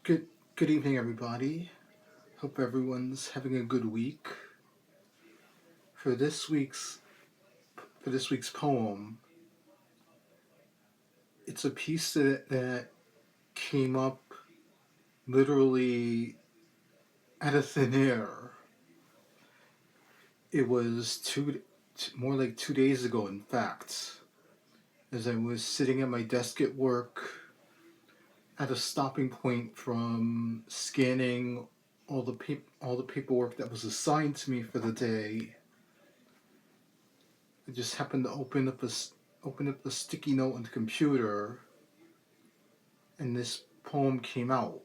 Good good evening, everybody. Hope everyone's having a good week. For this week's for this week's poem, it's a piece that came up literally out of thin air. It was more like 2 days ago, in fact, as I was sitting at my desk at work at a stopping point from scanning all the paperwork that was assigned to me for the day. I just happened to open up the sticky note on the computer, and this poem came out.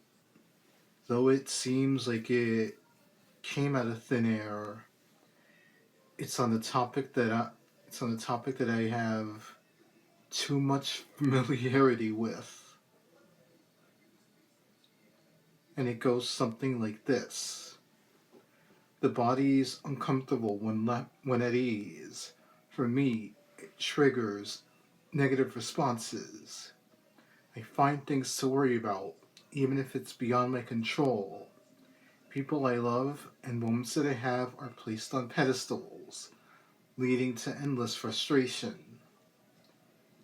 Though it seems like it came out of thin air, it's on the topic that I have too much familiarity with, and it goes something like this: the body's uncomfortable when at ease. For me, it triggers negative responses. I find things to worry about, even if it's beyond my control. People I love and moments that I have are placed on pedestals, leading to endless frustration.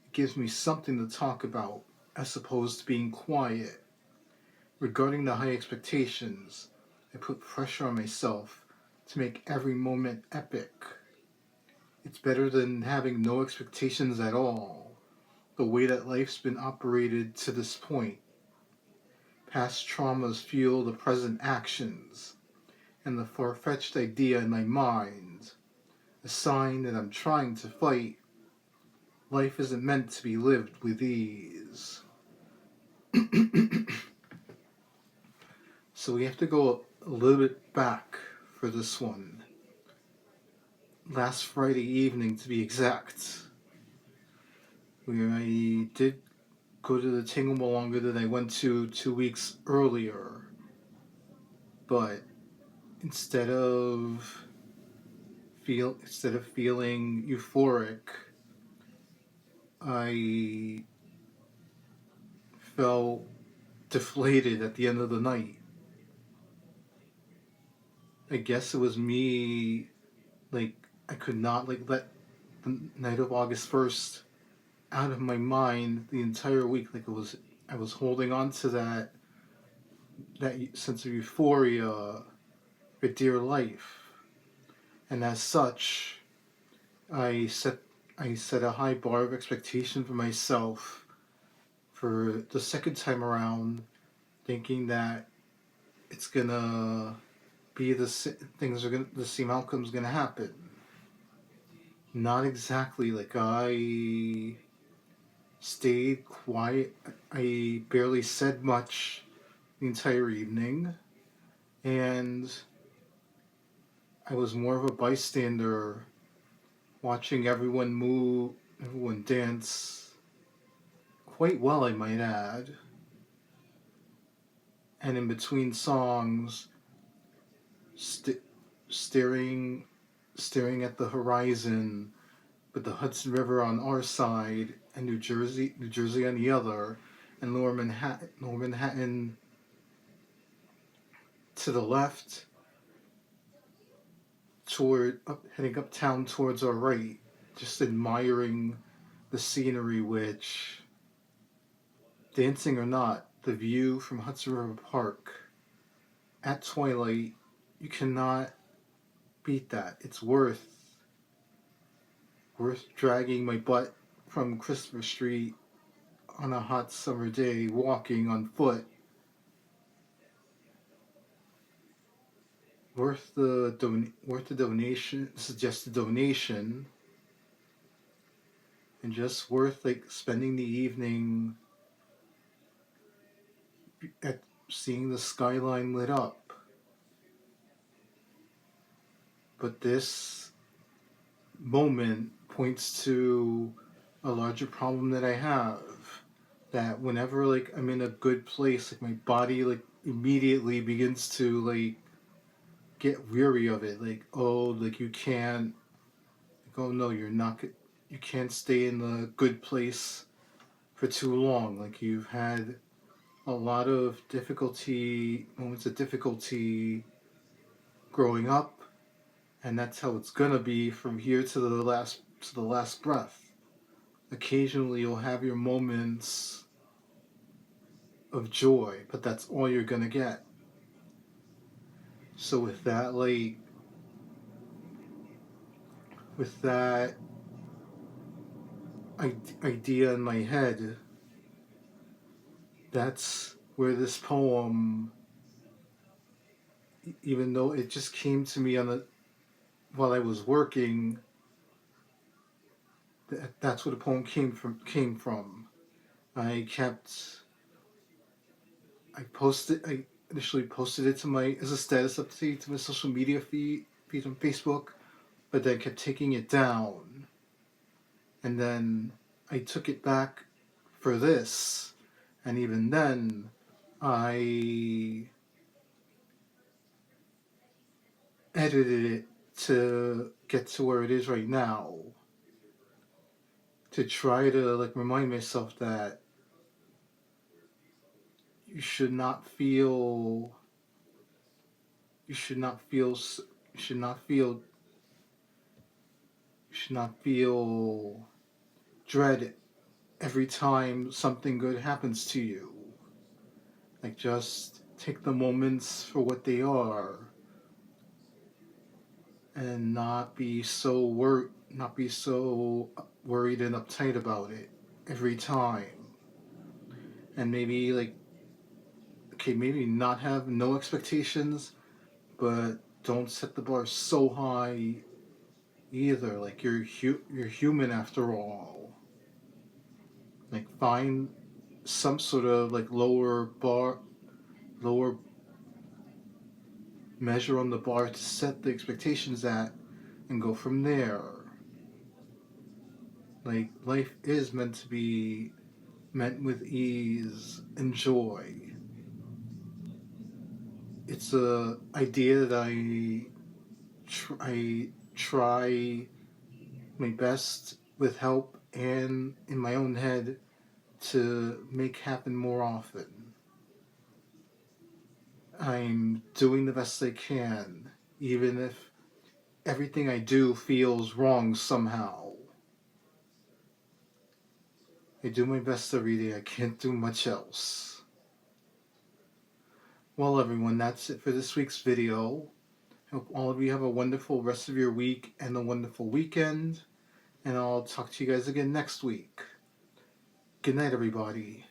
It gives me something to talk about, as opposed to being quiet. Regarding the high expectations, I put pressure on myself to make every moment epic. It's better than having no expectations at all, the way that life's been operated to this point. Past traumas fuel the present actions, and the far-fetched idea in my mind, a sign that I'm trying to fight. Life isn't meant to be lived with ease. So we have to go a little bit back for this one. Last Friday evening, to be exact, where I did go to the tango milonga that I went to 2 weeks earlier, but instead of feeling euphoric, I felt deflated at the end of the night. I guess it was me, like, I could not let the night of August 1st out of my mind the entire week. I was holding on to that sense of euphoria for dear life, and as such, I set I set a high bar of expectation for myself for the second time around, thinking that it's gonna be the same outcome's gonna happen. Not exactly. Like, I stayed quiet. I barely said much the entire evening, and I was more of a bystander, watching everyone move, everyone dance quite well, I might add. And in between songs, st- staring staring at the horizon, with the Hudson River on our side and New Jersey on the other, and Lower Manhattan to the left, heading uptown towards our right, just admiring the scenery. Which, dancing or not, the view from Hudson River Park at twilight, you cannot beat that. It's worth dragging my butt from Christopher Street on a hot summer day, walking on foot. Worth the donation, suggested donation, and just worth, like, spending the evening at seeing the skyline lit up. But this moment points to a larger problem that I have. That whenever, like, I'm in a good place, like, my body, like, immediately begins to, like, get weary of it. Like, oh, like, you can't. Like, oh no, you're not. You can't stay in the good place for too long. Like, you've had a lot of difficulty, moments of difficulty growing up, and that's how it's gonna be from here to the last breath. Occasionally you'll have your moments of joy, but that's all you're gonna get. So with that, with that idea in my head, that's where this poem, even though it just came to me while I was working, that's where the poem came from. I kept I initially posted it to my as a status update to my social media feed on Facebook, but then kept taking it down, and then I took it back for this, and even then I edited it to get to where it is right now, to try to remind myself that you should not feel you should not feel you should not feel you should not feel dread every time something good happens to you. Just take the moments for what they are, and not be so worried and uptight about it every time. And maybe okay, maybe not have no expectations, but don't set the bar so high either. You're human after all. Find some sort of lower measure on the bar to set the expectations at, and go from there. Life is meant to be met with ease and joy. It's a idea that I try my best with help and in my own head to make happen more often. I'm doing the best I can, even if everything I do feels wrong somehow. I do my best every day. I can't do much else. Well, everyone, that's it for this week's video. Hope all of you have a wonderful rest of your week and a wonderful weekend. And I'll talk to you guys again next week. Good night, everybody.